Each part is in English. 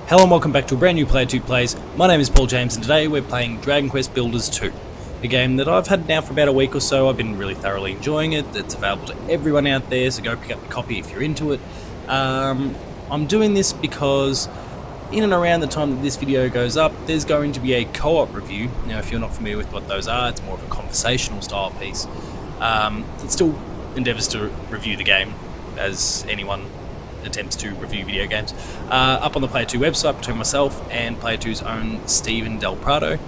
Hello and welcome back to a brand new Player 2 Plays. My name is Paul James and today we're playing Dragon Quest Builders 2. A game that I've had now for about a week or so. I've been really thoroughly enjoying it. It's available to everyone out there, so go pick up a copy if you're into it. I'm doing this because in and around the time that this video goes up, there's going to be a co-op review. Now, if you're not familiar with what those are, it's more of a conversational style piece. It still endeavours to review the game, as anyone attempts to review video games. Up on the Player 2 website between myself and Player 2's own Stephen Del Prado.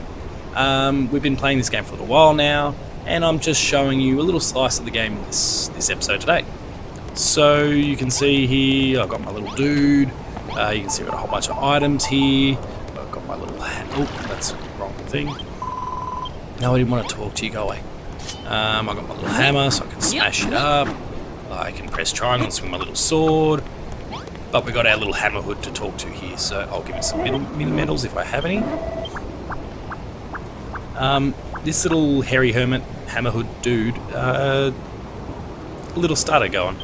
We've been playing this game for a little while now, and I'm just showing you a little slice of the game this episode today. So you can see here, I've got my little dude. You can see I've got a whole bunch of items here. I've got my little oh, that's the wrong thing. No, I didn't want to talk to you, go away. I've got my little hammer so I can smash it up. I can press triangle and swing my little sword. But we've got our little hammer hood to talk to here, so I'll give it some mini medals if I have any. This little hairy hermit hammer hood dude, a little starter going.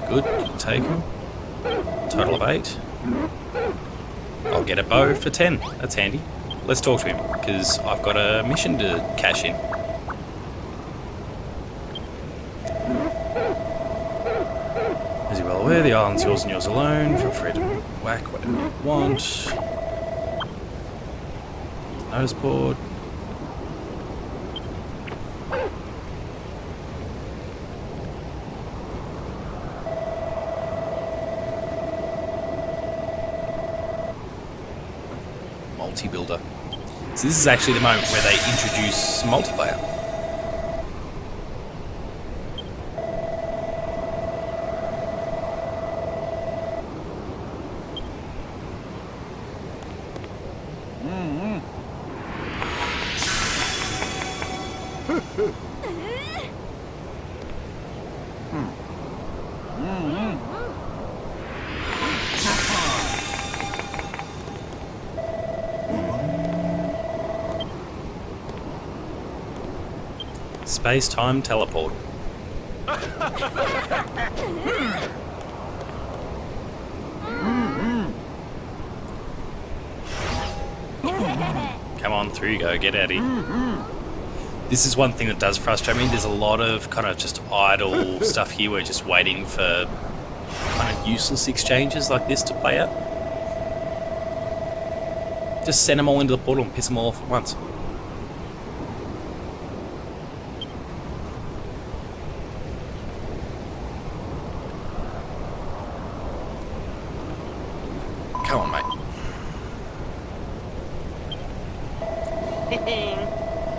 Good, take him. Total of 8. I'll get a bow for 10, that's handy. Let's talk to him, because I've got a mission to cash in. As you're well aware, the island's yours and yours alone. Feel free to whack whatever you want. Notice board. Multi-builder. So this is actually the moment where they introduce multiplayer. Space-time teleport. Come on, through you go, get out of here. This is one thing that does frustrate me. There's a lot of kind of just idle stuff here. We're just waiting for kind of useless exchanges like this to play out. Just send them all into the portal and piss them all off at once. Come on, mate.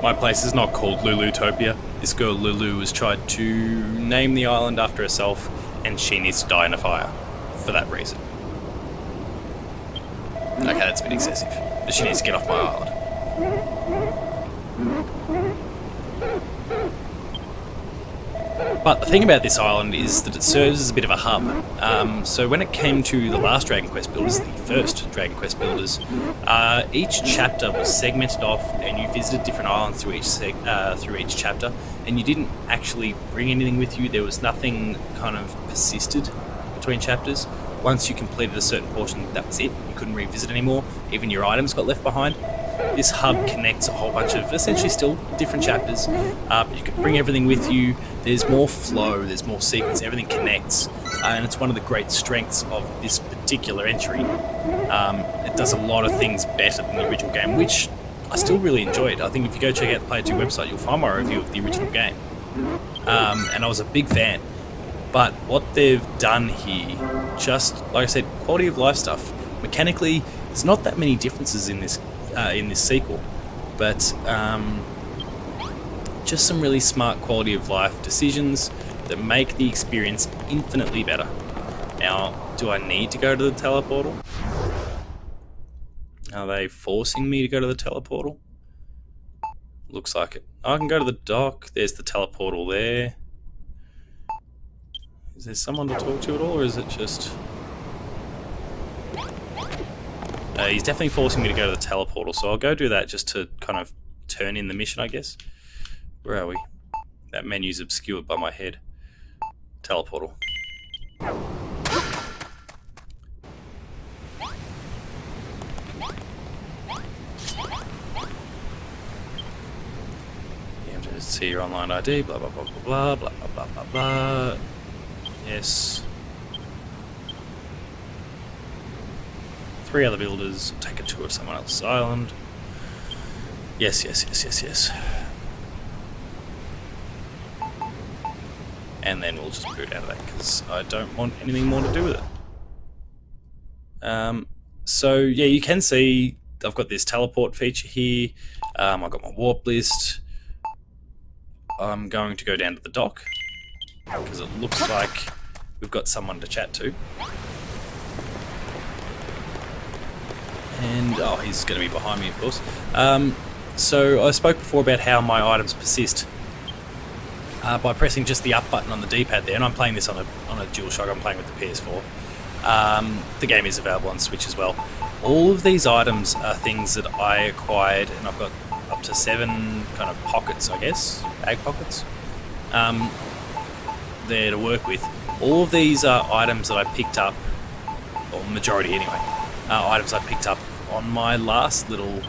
My place is not called Lulutopia. This girl Lulu has tried to name the island after herself, and she needs to die in a fire for that reason. Okay, that's a bit excessive. But she needs to get off my island. But the thing about this island is that it serves as a bit of a hub. So when it came to the last Dragon Quest Builders, the first Dragon Quest Builders, each chapter was segmented off and you visited different islands through each chapter, and you didn't actually bring anything with you. There was nothing kind of persisted between chapters. Once you completed a certain portion, that was it. You couldn't revisit anymore. Even your items got left behind. This hub connects a whole bunch of essentially still different chapters, but you can bring everything with you. There's more flow, there's more sequence, everything connects, and it's one of the great strengths of this particular entry. It does a lot of things better than the original game, which I still really enjoyed. I think if you go check out the Player 2 website, you'll find my review of the original game, and I was a big fan. But what they've done here, just like I said, quality of life stuff. Mechanically, there's not that many differences in this sequel, but just some really smart quality of life decisions that make the experience infinitely better. Now, do I need to go to the teleportal? Are they forcing me to go to the teleportal? Looks like it. I can go to the dock. There's the teleportal there. Is there someone to talk to at all, or is it just... He's definitely forcing me to go to the teleportal, so I'll go do that just to kind of turn in the mission, I guess. Where are we? That menu's obscured by my head. Teleportal. You have to see your online ID, blah blah blah blah blah blah blah blah blah. Yes. 3 other builders, take a tour of someone else's island. Yes, yes, yes, yes, yes. And then we'll just boot out of that because I don't want anything more to do with it. So yeah, you can see I've got this teleport feature here. I've got my warp list. I'm going to go down to the dock because it looks like we've got someone to chat to. And oh, he's going to be behind me, of course. So I spoke before about how my items persist by pressing just the up button on the D-pad there, and I'm playing this on a DualShock. I'm playing with the PS4. The game is available on Switch as well. All of these items are things that I acquired, and I've got up to 7 kind of pockets, I guess, bag pockets, there to work with. All of these are items that I picked up, or majority anyway, items I picked up on my last little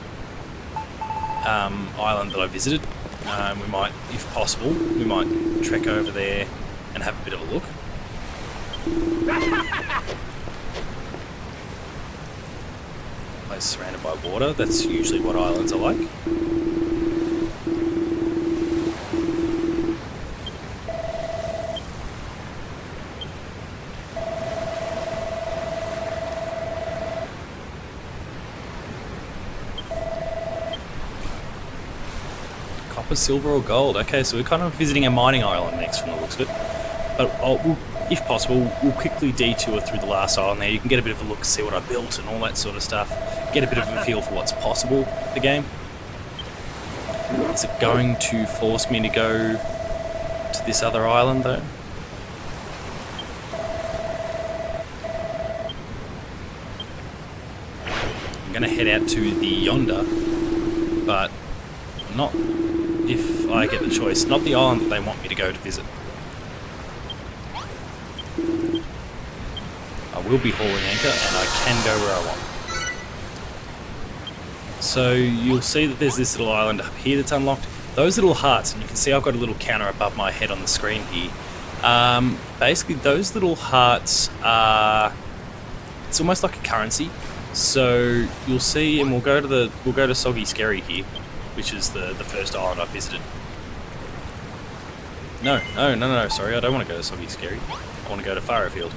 island that I visited. We might, if possible, we might trek over there and have a bit of a look. Place surrounded by water, that's usually what islands are like. Copper, silver or gold. Okay, so we're kind of visiting a mining island next from the looks of it. But if possible, we'll quickly detour through the last island there. You can get a bit of a look, see what I built and all that sort of stuff. Get a bit of a feel for what's possible with the game. Is it going to force me to go to this other island though? I'm going to head out to the yonder, but not if I get the choice. Not the island that they want me to go to visit. I will be hauling anchor and I can go where I want. So you'll see that there's this little island up here that's unlocked. Those little hearts, and you can see I've got a little counter above my head on the screen here. Basically those little hearts are, it's almost like a currency. So you'll see, and we'll go to Soggy Scary here, which is the first island I visited. No, sorry, I don't want to go to Soggy Scary. I want to go to Farrowfield.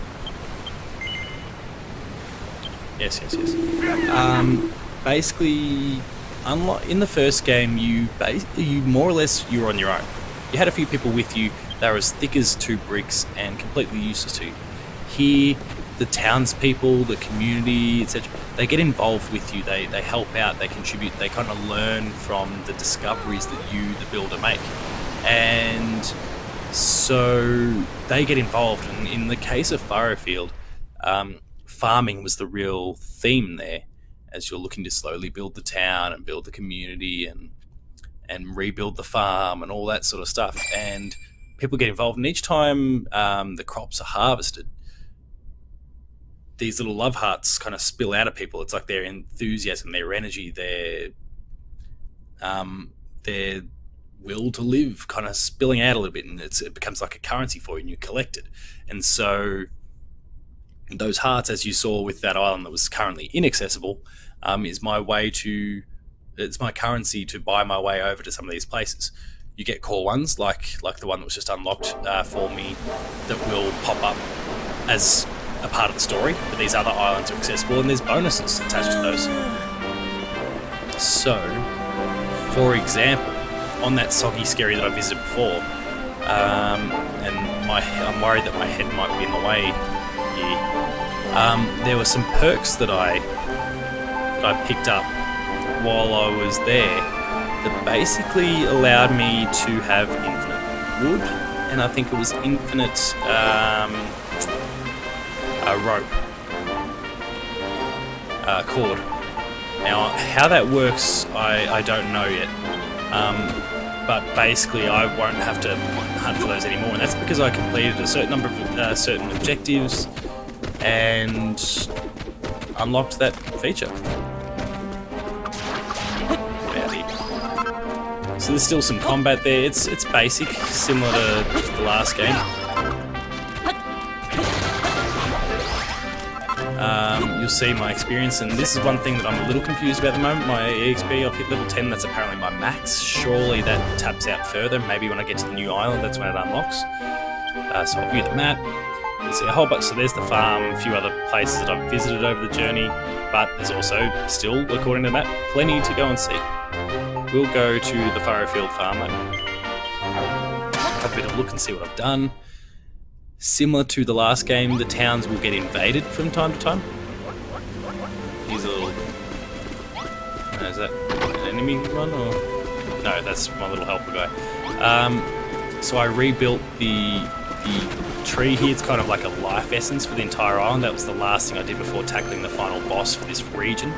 Yes. Basically, unlike in the first game, you more or less you were on your own. You had a few people with you. They were as thick as 2 bricks and completely useless to you. Here, the townspeople, the community, etc., they get involved with you. They help out. They contribute. They kind of learn from the discoveries that you, the builder, make, and so they get involved. And in the case of Farrowfield, farming was the real theme there, as you're looking to slowly build the town and build the community and rebuild the farm and all that sort of stuff. And people get involved, and each time the crops are harvested, these little love hearts kind of spill out of people. It's like their enthusiasm, their energy, their will to live kind of spilling out a little bit, and it becomes like a currency for you, and you collect it. And so those hearts, as you saw with that island that was currently inaccessible, is my way to, it's my currency to buy my way over to some of these places. You get core ones, like the one that was just unlocked for me, that will pop up as a part of the story, but these other islands are accessible, and there's bonuses attached to those. So, for example, on that Soggy Scary that I visited before, and I'm worried that my head might be in the way here, there were some perks that I picked up while I was there that basically allowed me to have infinite wood, and I think it was infinite rope, cord. Now, how that works, I don't know yet. but basically I won't have to hunt for those anymore, and that's because I completed a certain number of certain objectives and unlocked that feature. So there's still some combat there. It's basic, similar to the last game. You'll see my experience, and this is one thing that I'm a little confused about at the moment. My EXP, I've hit level 10, that's apparently my max. Surely that taps out further. Maybe when I get to the new island, that's when it unlocks. So I'll view the map. You see a whole bunch. So there's the farm, a few other places that I've visited over the journey, but there's also still, according to the map, plenty to go and see. We'll go to the Furrowfield farm. Have a bit of a look and see what I've done. Similar to the last game, the towns will get invaded from time to time. Here's a little... is that an enemy one? Or... no, that's my little helper guy. So I rebuilt the tree here. It's kind of like a life essence for the entire island. That was the last thing I did before tackling the final boss for this region.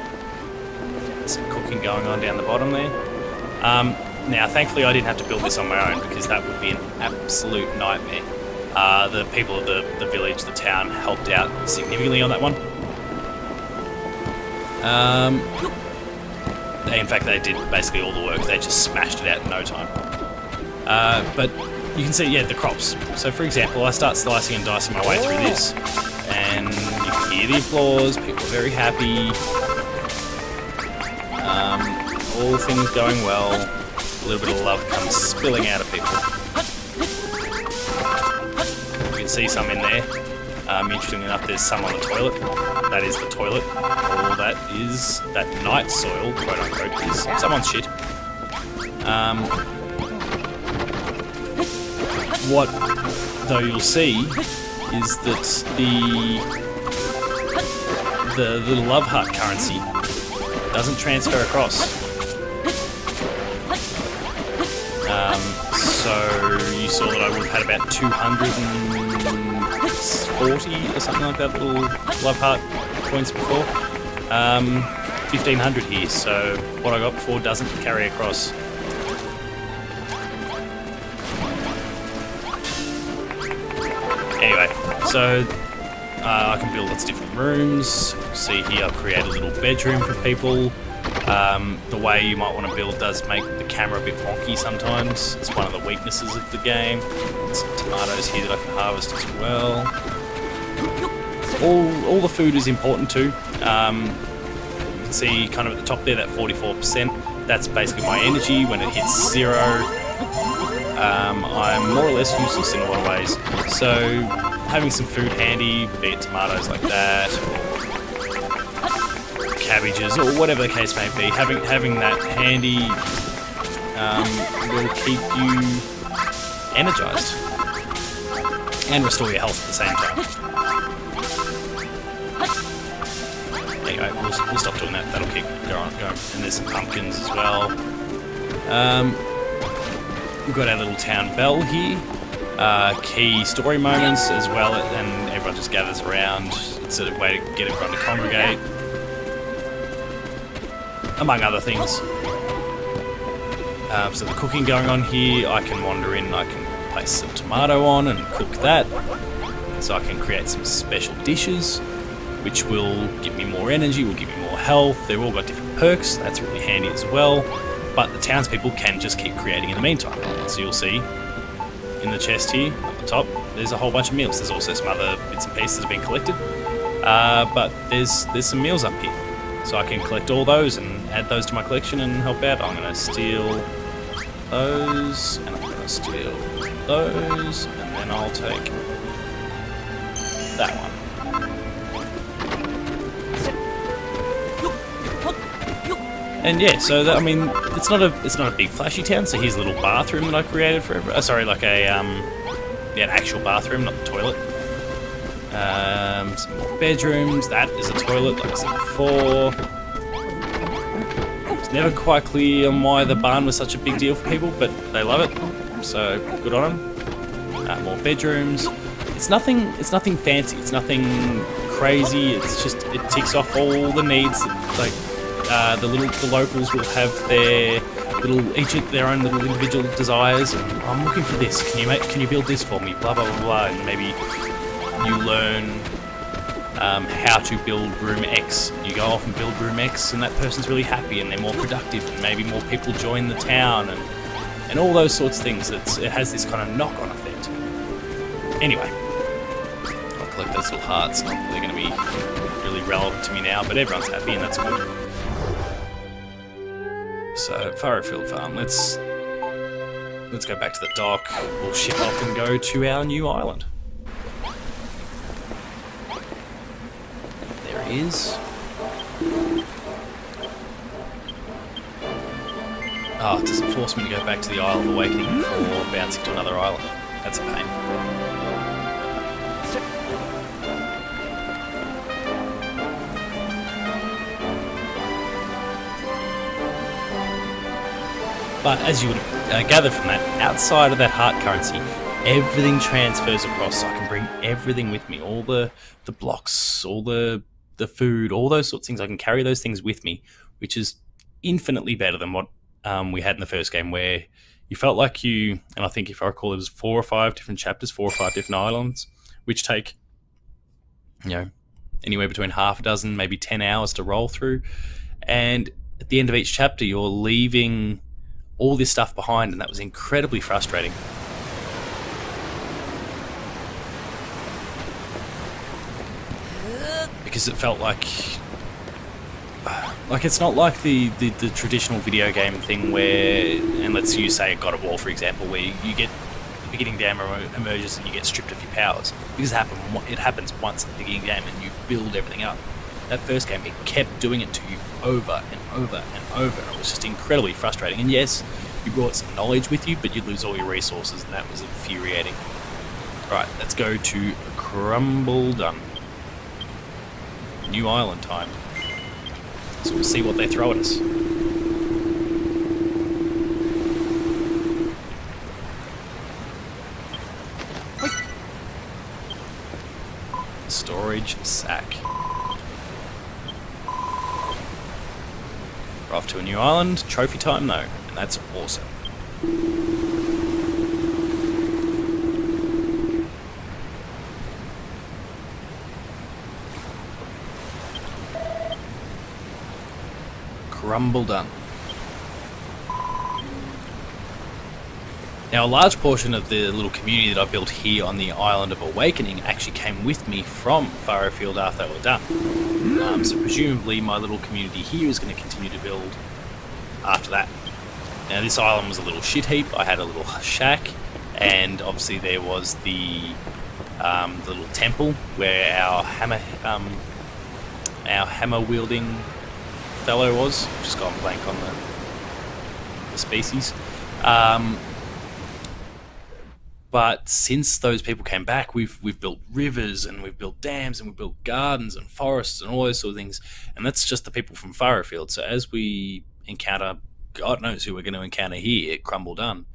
There's some cooking going on down the bottom there. Now, thankfully I didn't have to build this on my own, because that would be an absolute nightmare. The people of the village, the town, helped out significantly on that one. In fact, they did basically all the work. They just smashed it out in no time. But you can see, yeah, the crops. So, for example, I start slicing and dicing my way through this, and you can hear the applause. People are very happy. All things going well. A little bit of love comes spilling out of people. You can see some in there. Interestingly enough, there's some on the toilet. That is the toilet. All that is, that night soil, quote unquote, is someone's shit. What, though, you'll see is that the little love heart currency doesn't transfer across. So you saw that I would have had about 240 or something like that, little love heart points before. 1500 here, so what I got before doesn't carry across. Anyway, so I can build lots of different rooms. See here, I've created a little bedroom for people. The way you might want to build does make the camera a bit wonky sometimes. It's one of the weaknesses of the game. There's some tomatoes here that I can harvest as well. All the food is important too. You can see kind of at the top there, that 44%. That's basically my energy. When it hits 0, I'm more or less useless in a lot of ways. So having some food handy, be it tomatoes like that, or cabbages, or whatever the case may be, having that handy will keep you energized and restore your health at the same time. Anyway, we'll stop doing that. That'll keep going. And there's some pumpkins as well. We've got our little town bell here. Key story moments as well, and everyone just gathers around. It's a way to get everyone to congregate, among other things. So the cooking going on here, I can wander in, I can place some tomato on and cook that. So I can create some special dishes, which will give me more energy, will give me more health. They've all got different perks, that's really handy as well. But the townspeople can just keep creating in the meantime. So you'll see in the chest here at the top, there's a whole bunch of meals. There's also some other bits and pieces that have been collected. But there's some meals up here. So I can collect all those and add those to my collection and help out. I'm going to steal those, and I'm going to steal those, and then I'll take that one. And yeah, so that, I mean, it's not a big flashy town. So here's a little bathroom that I created for everyone. Sorry, like an actual bathroom, not the toilet. Some more bedrooms. That is a toilet, like I said before. It's never quite clear on why the barn was such a big deal for people, but they love it, so good on them. More bedrooms. It's nothing fancy. It's nothing crazy. It's just, it ticks off all the needs. Like the locals will have their each of their own little individual desires. And I'm looking for this. Can you build this for me? Blah blah blah blah. And maybe you learn how to build room X. You go off and build room X, and that person's really happy, and they're more productive, and maybe more people join the town, and all those sorts of things. It has this kind of knock-on effect. Anyway, I'll collect those little hearts. Not that they're going to be really relevant to me now, but everyone's happy, and that's good. So, Furrowfield Farm, let's go back to the dock. We'll ship off and go to our new island. There he is. Oh, does it force me to go back to the Isle of Awakening before bouncing to another island? That's a pain. But as you would gather from that, outside of that heart currency, everything transfers across, so I can bring everything with me. All the blocks, all the food, all those sorts of things. I can carry those things with me, which is infinitely better than what we had in the first game, where you felt like and I think if I recall, it was 4 or 5 different chapters, 4 or 5 different islands, which take, anywhere between half a dozen, maybe 10 hours to roll through. And at the end of each chapter, you're leaving all this stuff behind, and that was incredibly frustrating. Because it felt like it's not like the traditional video game thing where, and let's use, say, God of War, for example, where you get the beginning game emerges and you get stripped of your powers. Because it happens once at the beginning game and you build everything up. That first game, it kept doing it to you over and over and over, and it was just incredibly frustrating. And yes, you brought some knowledge with you, but you'd lose all your resources, and that was infuriating. Right, let's go to Crumbledon. New island time. So we'll see what they throw at us. Storage sack. We're off to a new island. Trophy time though, and that's awesome. Crumbledon. Now, a large portion of the little community that I built here on the Island of Awakening actually came with me from Furrowfield after they were done. So presumably my little community here is going to continue to build after that. Now, this island was a little shit heap. I had a little shack, and obviously there was the little temple where our hammer wielding fellow was. I've just gone blank on the species. But since those people came back, we've built rivers, and we've built dams, and we've built gardens and forests and all those sort of things. And that's just the people from Furrowfield. So as we encounter, God knows who we're going to encounter here at Crumbledon,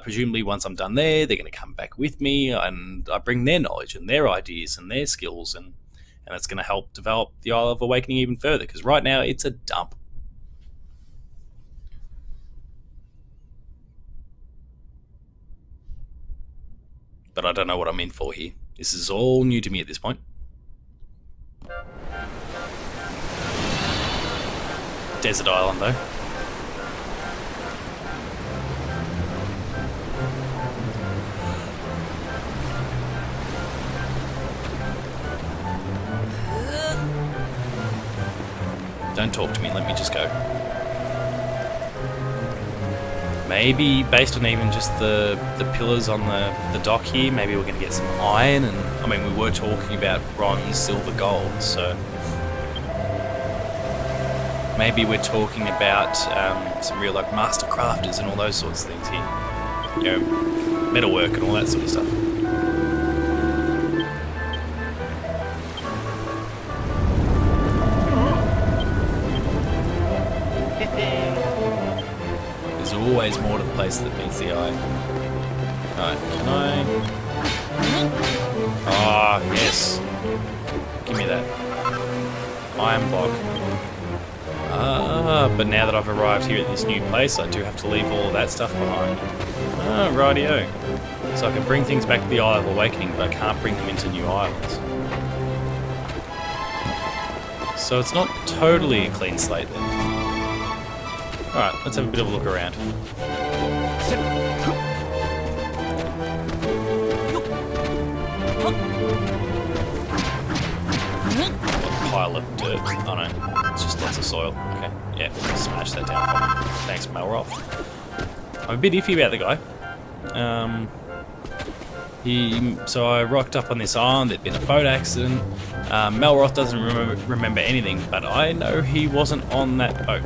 presumably once I'm done there, they're going to come back with me, and I bring their knowledge and their ideas and their skills, and that's going to help develop the Isle of Awakening even further, because right now it's a dump. But I don't know what I'm in for here. This is all new to me at this point. Desert island though. Don't talk to me, let me just go. Maybe based on even just the pillars on the dock here, maybe we're going to get some iron, and I mean, we were talking about bronze, silver, gold, so maybe we're talking about some real like master crafters and all those sorts of things here. Metalwork and all that sort of stuff. Always more to the place that meets the eye. Alright, can I... Ah, yes. Give me that. Iron block. But now that I've arrived here at this new place, I do have to leave all of that stuff behind. Ah, rightio. So I can bring things back to the Isle of Awakening, but I can't bring them into new islands. So it's not totally a clean slate then. Alright, let's have a bit of a look around. Pile of dirt. Oh no, it's just lots of soil. Okay, yeah, smash that down for me. Thanks, Melroth. I'm a bit iffy about the guy. So I rocked up on this island, there'd been a boat accident. Melroth doesn't remember anything, but I know he wasn't on that boat.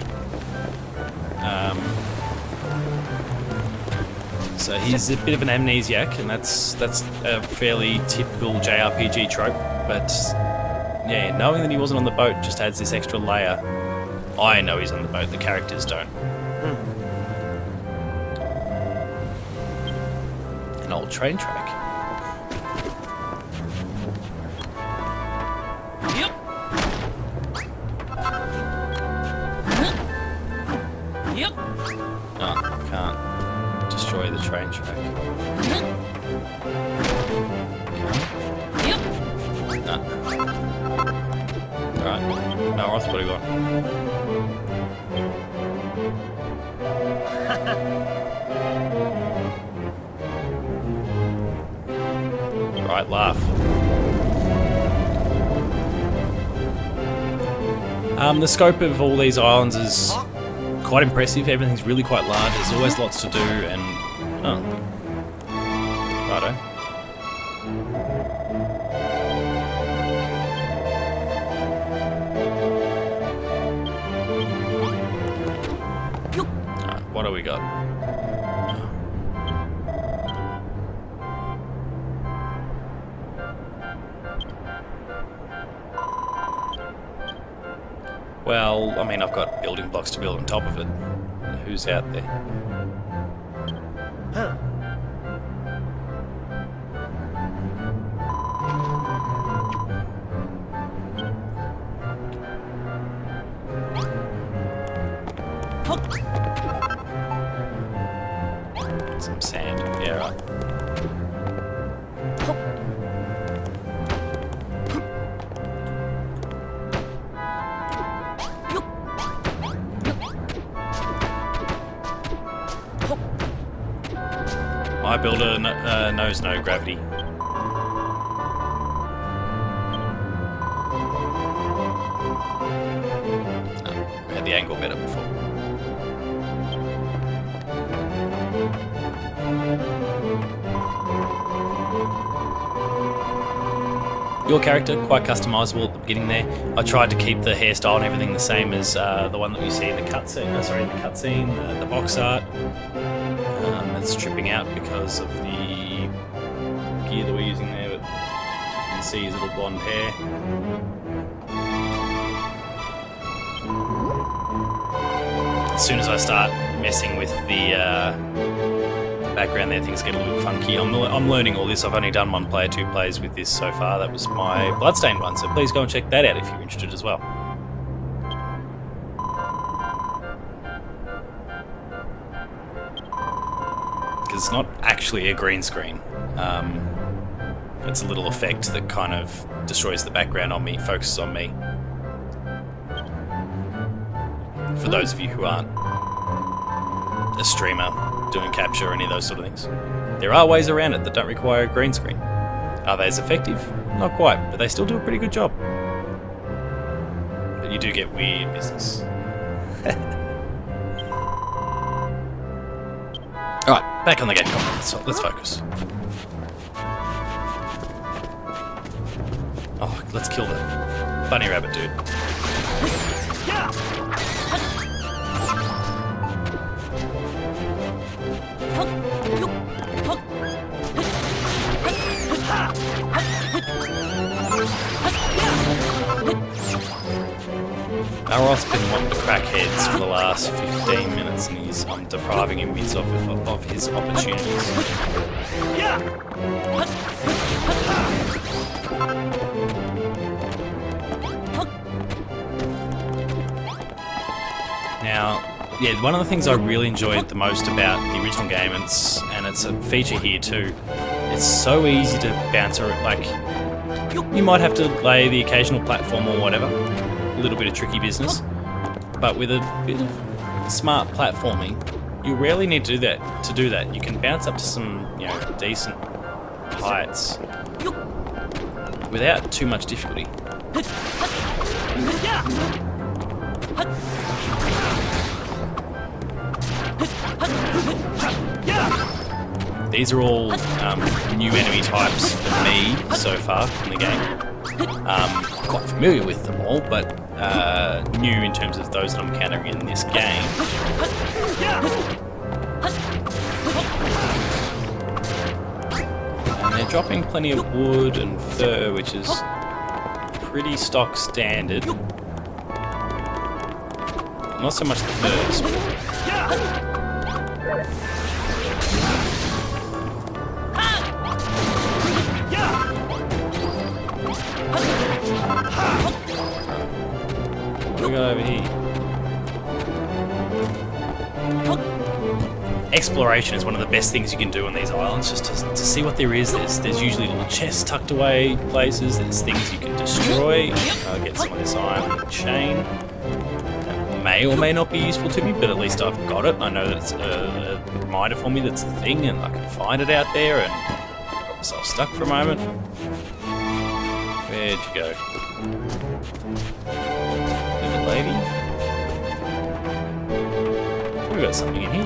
So he's a bit of an amnesiac, and that's a fairly typical JRPG trope, but yeah, knowing that he wasn't on the boat just adds this extra layer. I know he's on the boat, the characters don't. An old train track. Yep. Yep. Oh, can't destroy the train track. Yep. No. Alright. Melroth, what do you got? Right, laugh. The scope of all these islands is quite impressive. Everything's really quite large. There's always lots to do, and oh, righto. Alright, what do we got? Well, I mean, I've got building blocks to build on top of it. Who's out there? Huh. Some sand. Yeah, right. My builder knows no gravity. Oh, we had the angle better before. Your character, quite customizable at the beginning there. I tried to keep the hairstyle and everything the same as the one that you see in the cutscene. The box art. It's tripping out because of the gear that we're using there, but you can see his little blonde hair. As soon as I start messing with the background there, things get a little bit funky. I'm learning all this. I've only done 1 player, 2 plays with this so far. That was my Bloodstained one, so please go and check that out if you're interested as well. It's not actually a green screen. It's a little effect that kind of destroys the background on me, focuses on me. For those of you who aren't a streamer doing capture or any of those sort of things, there are ways around it that don't require a green screen. Are they as effective? Not quite, but they still do a pretty good job. But you do get weird business. Alright, back on the game. Let's focus. Oh, let's kill the bunny rabbit dude. Melroth's been wanting to crack heads for the last 15 minutes, and I'm depriving him of his opportunities. Now, yeah, one of the things I really enjoyed the most about the original game, and it's a feature here too, it's so easy to bounce around. Like, you might have to lay the occasional platform or whatever, a little bit of tricky business, but with a bit of smart platforming, you rarely need to do that. You can bounce up to some, you know, decent heights without too much difficulty. These are all new enemy types for me so far in the game. Quite familiar with them all, but new in terms of those that I'm encountering in this game. And they're dropping plenty of wood and fur, which is pretty stock standard. Not so much the furs. What do we got over here? Exploration is one of the best things you can do on these islands, just to see what there is. There's usually little chests tucked away places, there's things you can destroy. I'll get some of this iron chain. That may or may not be useful to me, but at least I've got it. I know that it's a reminder for me that's a thing, and I can find it out there, and I got myself stuck for a moment. Where'd you go? Little lady? We've got something in here.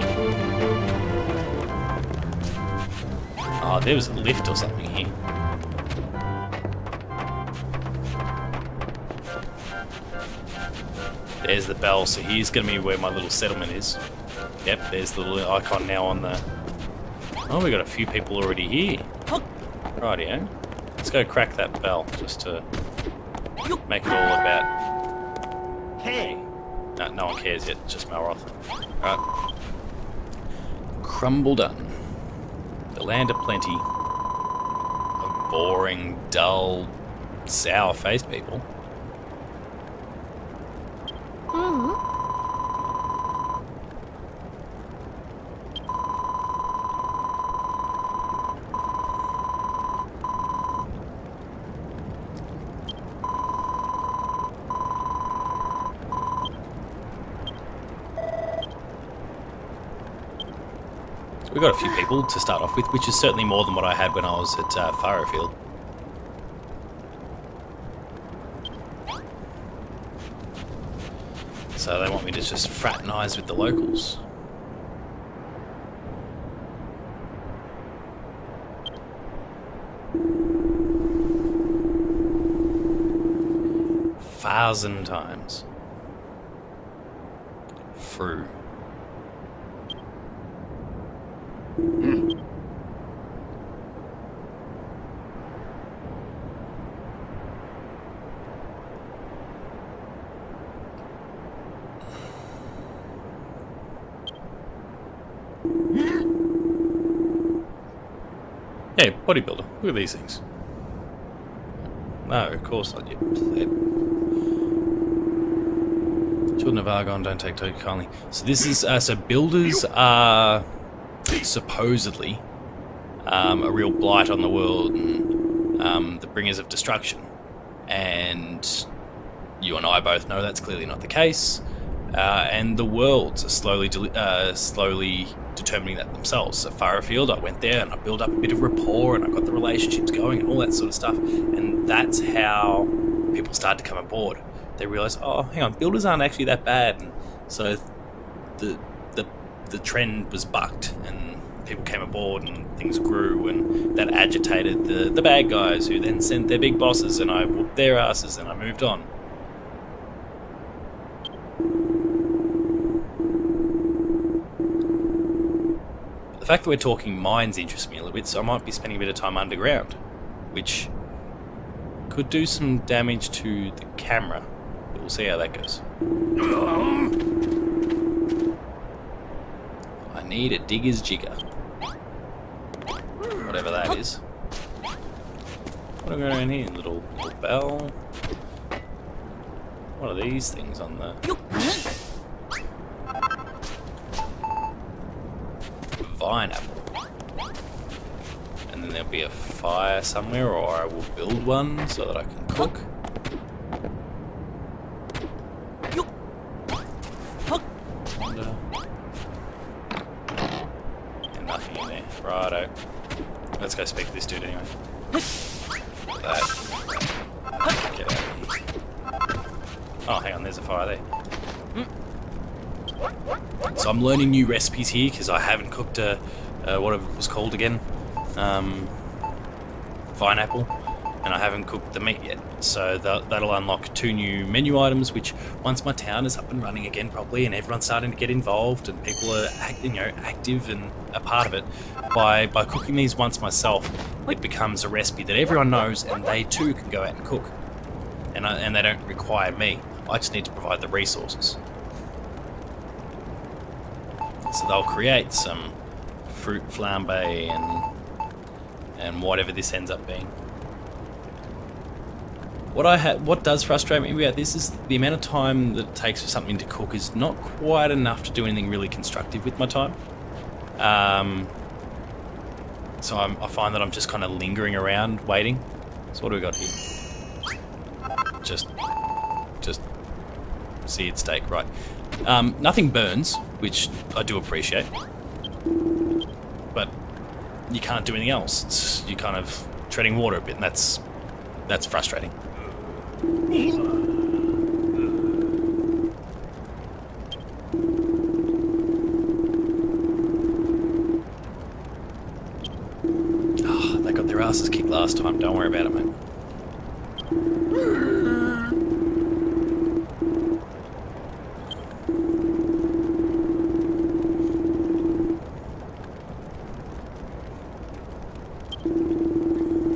Oh, there was a lift or something here. There's the bell, so here's going to be where my little settlement is. Yep, there's the little icon now on the... Oh, we got a few people already here. Rightio. Let's go crack that bell, just to make it all about... Hey! No one cares yet, just Malroth. Right. Crumble done. The land of plenty. Of boring, dull, sour-faced people. We've got a few people to start off with, which is certainly more than what I had when I was at Furrowfield. So they want me to just fraternise with the locals. Thousand times. Through. Hey, bodybuilder, look at these things. No, of course not, you pleb. Children of Argon don't take too kindly. So this is, so builders are supposedly a real blight on the world and the bringers of destruction. And you and I both know that's clearly not the case. And the worlds are slowly determining that themselves. So Furrowfield, I went there and I built up a bit of rapport and I got the relationships going and all that sort of stuff. And that's how people started to come aboard. They realised, oh, hang on, builders aren't actually that bad. And so the trend was bucked and people came aboard and things grew, and that agitated the bad guys, who then sent their big bosses, and I whooped their asses and I moved on. The fact that we're talking mines interests me a little bit, so I might be spending a bit of time underground, which could do some damage to the camera, but we'll see how that goes. I need a digger's jigger. Whatever that is. What am I going in here? Little bell. What are these things on the... vine apple. And then there'll be a fire somewhere, or I will build one so that I can cook. And nothing in there. Righto. Let's go speak to this dude anyway. That. Get out of here. Oh, hang on, there's a fire there. So I'm learning new recipes here because I haven't cooked what it was called again, vine apple, and I haven't cooked the meat yet. So that'll unlock 2 new menu items. Which once my town is up and running again properly, and everyone's starting to get involved, and people are active and a part of it, by cooking these once myself, it becomes a recipe that everyone knows, and they too can go out and cook, and they don't require me. I just need to provide the resources. So they'll create some fruit flambe and whatever this ends up being. What does frustrate me about this is the amount of time that it takes for something to cook is not quite enough to do anything really constructive with my time. So I find that I'm just kind of lingering around waiting. So what do we got here? Just seared steak, right? Nothing burns, which I do appreciate, but you can't do anything else. You're kind of treading water a bit, and that's frustrating. Oh, they got their asses kicked last time. Don't worry about it, mate.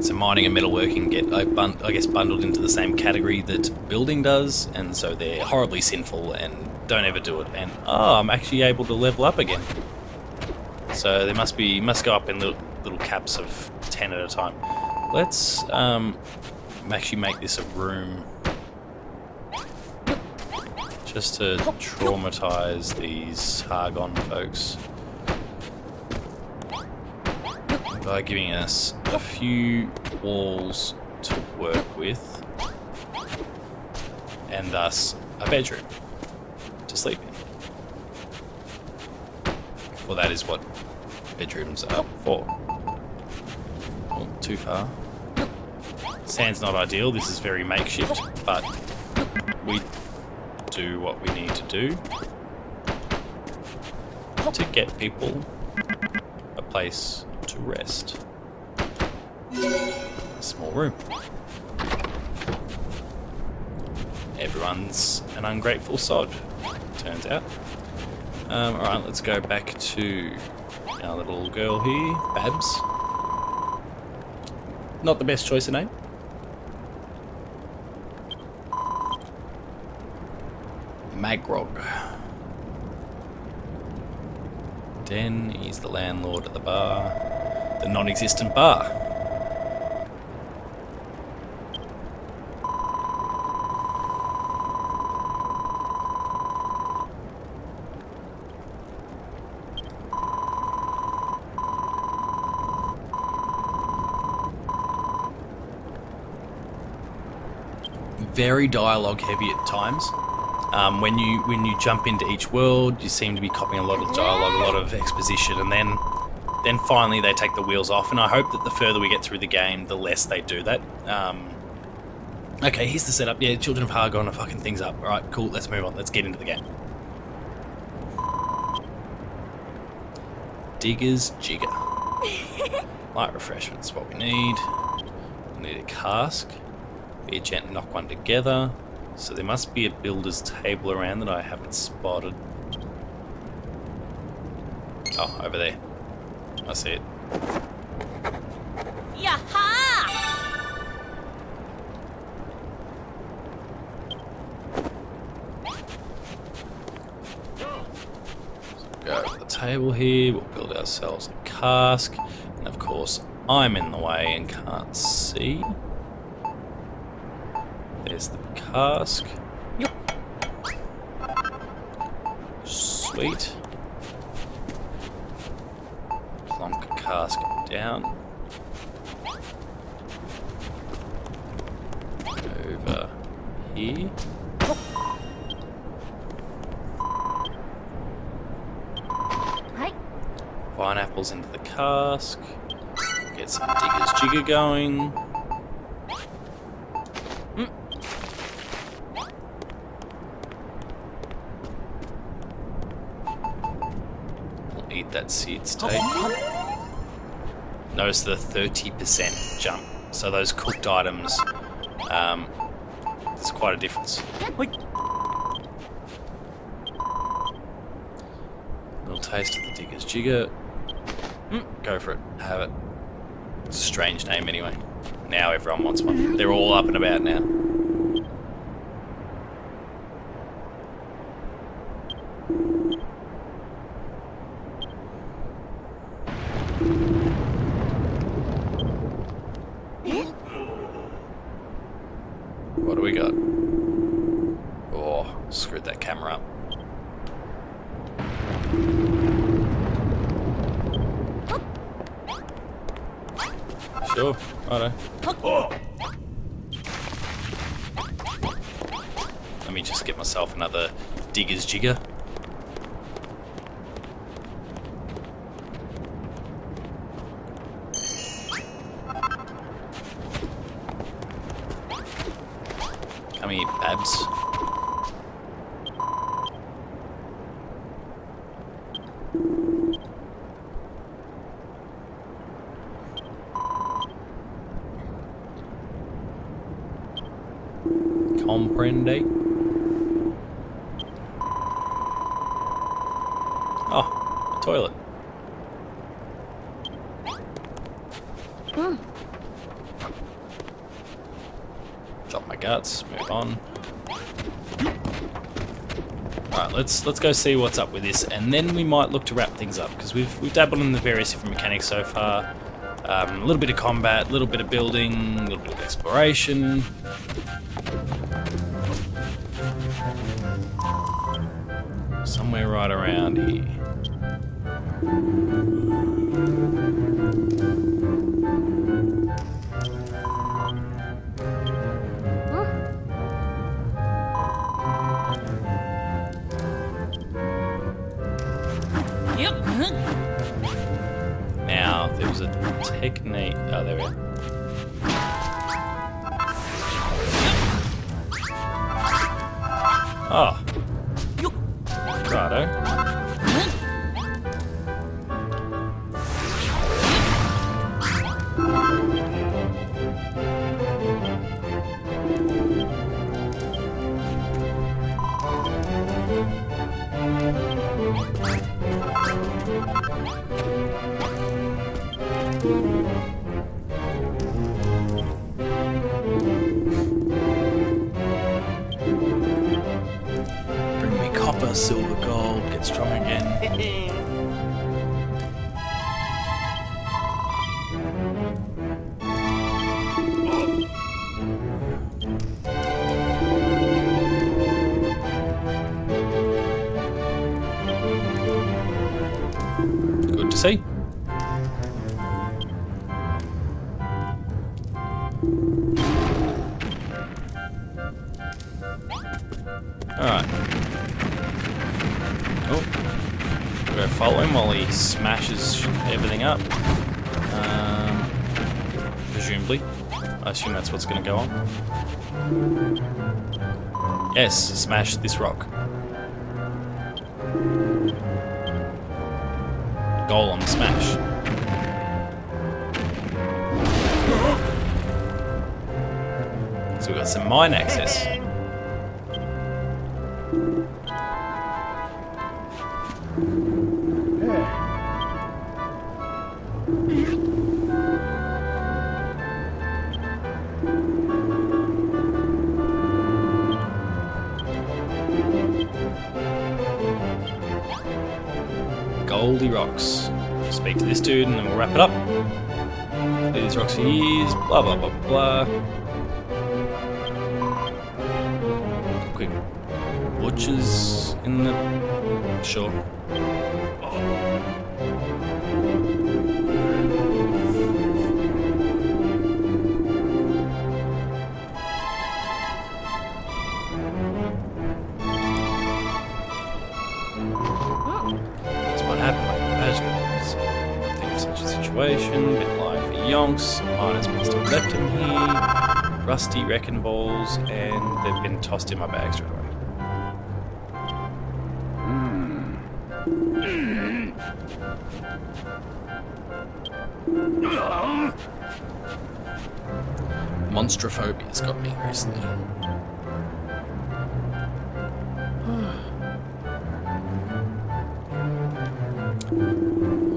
So mining and metalworking get, I guess, bundled into the same category that building does, and so they're horribly sinful and don't ever do it. And I'm actually able to level up again. So they must go up in little caps of 10 at a time. Let's actually make this a room, just to traumatize these Hargon folks by giving us a few walls to work with, and thus a bedroom to sleep in. Well, that is what bedrooms are for. Well, too far. Sand's not ideal, this is very makeshift, but we do what we need to do to get people a place to rest. A small room. Everyone's an ungrateful sod, turns out. Alright, let's go back to our little girl here, Babs. Not the best choice of name. Magrog. Den, he's the landlord at the bar. The non-existent bar. Very dialogue heavy at times. When you jump into each world, you seem to be copying a lot of dialogue, a lot of exposition, and then finally they take the wheels off. And I hope that the further we get through the game, the less they do that. Okay, here's the setup. Yeah, Children of Hargon are fucking things up. All right, cool. Let's move on. Let's get into the game. Digger's Jigger. Light refreshments, what we need. We need a cask. Be a gent, knock one together. So there must be a builder's table around that I haven't spotted. Oh, over there. I see it. Yaha! Go to the table here. We'll build ourselves a cask. And of course, I'm in the way and can't see. There's the cask. Sweet. Clonk cask down. Over here. Pineapples into the cask. Get some digger's jigger going. We'll eat that seeds tape. Notice the 30% jump. So those cooked items, there's quite a difference. Little taste of the digger's jigger. Go for it. Have it. It's a strange name anyway. Now everyone wants one. They're all up and about now. What do we got? Oh, screwed that camera up. Sure, righto. Let me just get myself another digger's jigger. Come here, Babs. Comprende? Oh, a toilet. Drop my guts, move on. Alright, let's go see what's up with this, and then we might look to wrap things up, because we've dabbled in the various different mechanics so far. A little bit of combat, a little bit of building, a little bit of exploration. Somewhere right around here. Now, there was a technique. Oh, there we are. Oh. Righto. Bring me copper, silver, gold, get strong again. Good to see. Alright. Oh. We're gonna follow him while he smashes everything up. Presumably. I assume that's what's gonna go on. Yes, smash this rock. Golem smash. So we've got some mine access. Goldie rocks. Speak to this dude and then we'll wrap it up. These rocks for years, blah blah blah blah. Quick butchers in the... Sure. situation, bit live for Yonks, miners must have left him here, rusty wrecking balls, and they've been tossed in my bag straight away. Monstrophobia's got me recently.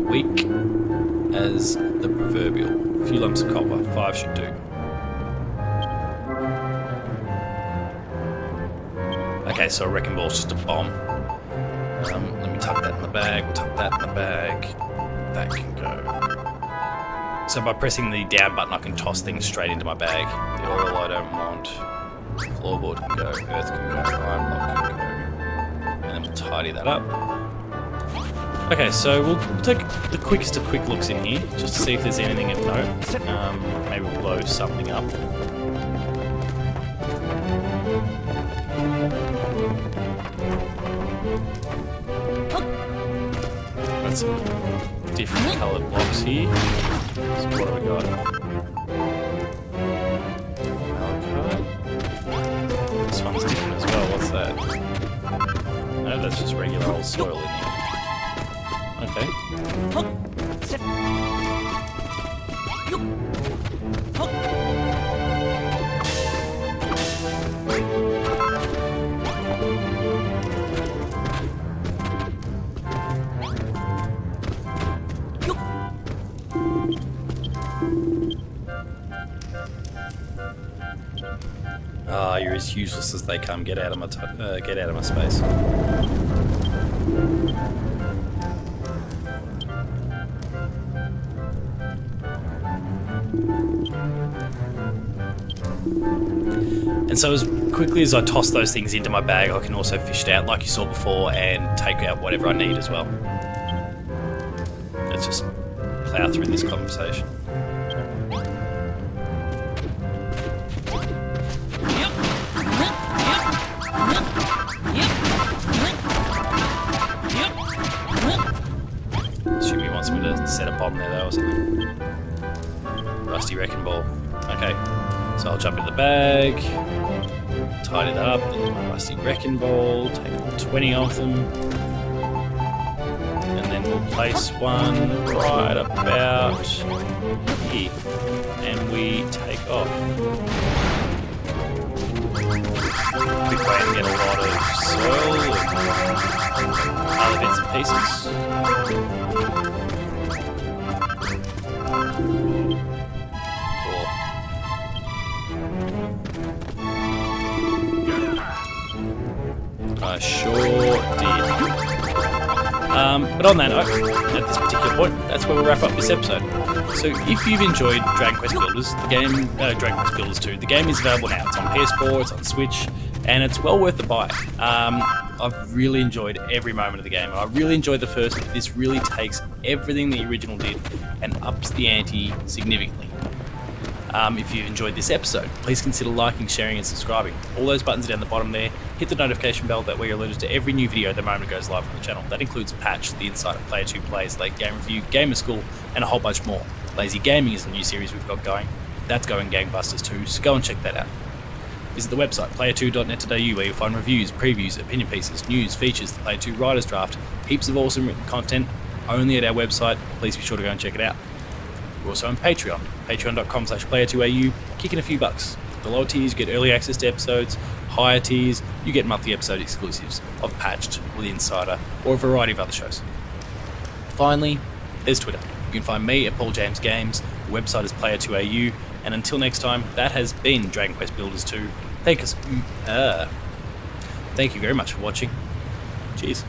Weak as the proverbial. A few lumps of copper, 5 should do. Okay, so a wrecking ball's just a bomb. Let me tuck that in the bag, we'll tuck that in the bag. That can go. So by pressing the down button I can toss things straight into my bag. The oil I don't want. Floorboard can go, earth can go, iron block can go. And then we'll tidy that up. Okay, so we'll take the quickest of quick looks in here, just to see if there's anything of note. Maybe we'll blow something up. Got some different coloured blocks here. So what have we got? Malachite. This one's different as well, what's that? No, that's just regular old soil in here. Okay. Ah, you're as useless as they come. Get out of my space. And so as quickly as I toss those things into my bag, I can also fish it out like you saw before and take out whatever I need as well. Let's just plow through this conversation. Assume he wants me to set a bomb there though or something. Rusty wrecking ball. Okay, so I'll jump in the bag, tidy that up, there's my rusty wrecking ball, take 20 of them, and then we'll place one right about here, and we take off. Quick way to get a lot of soil and other bits and pieces. I sure did. But on that note, at this particular point, that's where we'll wrap up this episode. So if you've enjoyed Dragon Quest Builders, the game, Dragon Quest Builders 2, the game is available now. It's on PS4, it's on Switch, and it's well worth the buy. I've really enjoyed every moment of the game. I really enjoyed the first, but this really takes everything the original did and ups the ante significantly. If you've enjoyed this episode, please consider liking, sharing and subscribing. All those buttons are down the bottom there. Hit the notification bell, that way you're alerted to every new video the moment it goes live on the channel. That includes Patch, The Insider, Player 2 Plays, Late Game Review, Gamer School, and a whole bunch more. Lazy Gaming is a new series we've got going. That's going gangbusters too, so go and check that out. Visit the website, player2.net.au, where you'll find reviews, previews, opinion pieces, news, features, the Player 2 Writer's Draft, heaps of awesome written content, only at our website. Please be sure to go and check it out. We're also on Patreon, patreon.com/player2au, kicking a few bucks. The lower tiers, you get early access to episodes. Higher tiers, you get monthly episode exclusives of Patched, The Insider, or a variety of other shows. Finally, there's Twitter. You can find me at Paul James Games, the website is player2au, and until next time, that has been Dragon Quest Builders 2. Thank you very much for watching. Cheers.